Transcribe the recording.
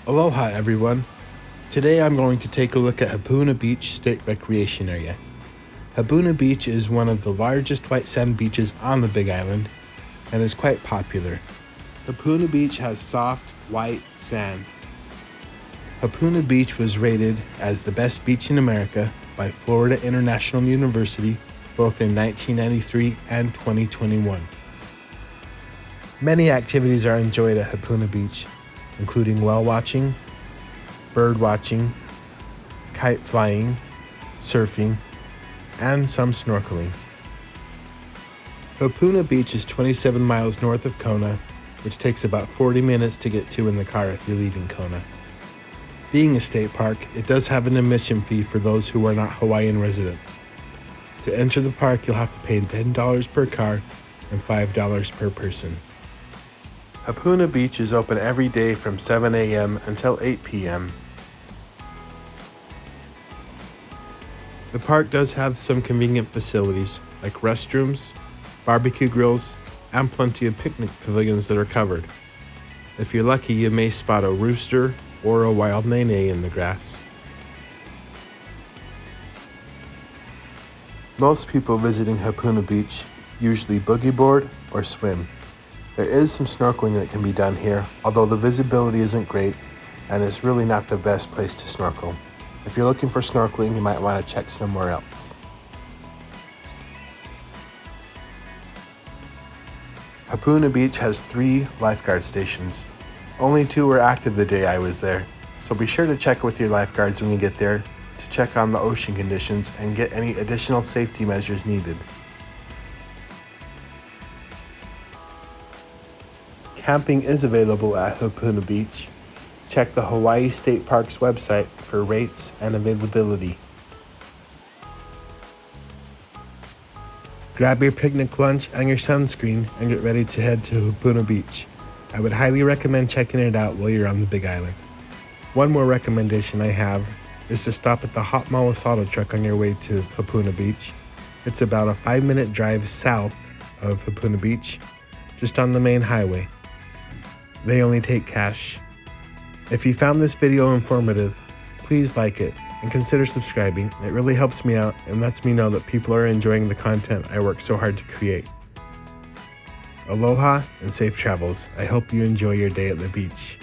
Aloha everyone. Today I'm going to take a look at Hapuna Beach State Recreation Area. Hapuna Beach is one of the largest white sand beaches on the Big Island and is quite popular. Hapuna Beach has soft, white sand. Hapuna Beach was rated as the best beach in America by Florida International University both in 1993 and 2021. Many activities are enjoyed at Hapuna Beach, including whale watching, bird watching, kite flying, surfing, and some snorkeling. Hapuna Beach is 27 miles north of Kona, which takes about 40 minutes to get to in the car if you're leaving Kona. Being a state park, it does have an admission fee for those who are not Hawaiian residents. To enter the park, you'll have to pay $10 per car and $5 per person. Hapuna Beach is open every day from 7 a.m. until 8 p.m. The park does have some convenient facilities like restrooms, barbecue grills, and plenty of picnic pavilions that are covered. If you're lucky, you may spot a rooster or a wild nene in the grass. Most people visiting Hapuna Beach usually boogie board or swim. There is some snorkeling that can be done here, although the visibility isn't great and it's really not the best place to snorkel. If you're looking for snorkeling, you might want to check somewhere else. Hapuna Beach has 3 lifeguard stations. Only 2 were active the day I was there, so be sure to check with your lifeguards when you get there to check on the ocean conditions and get any additional safety measures needed. Camping is available at Hapuna Beach. Check the Hawaii State Parks website for rates and availability. Grab your picnic lunch and your sunscreen and get ready to head to Hapuna Beach. I would highly recommend checking it out while you're on the Big Island. One more recommendation I have is to stop at the Hot Malasada truck on your way to Hapuna Beach. It's about a 5-minute drive south of Hapuna Beach, just on the main highway. They only take cash. If you found this video informative, please like it and consider subscribing. It really helps me out and lets me know that people are enjoying the content I work so hard to create. Aloha and safe travels. I hope you enjoy your day at the beach.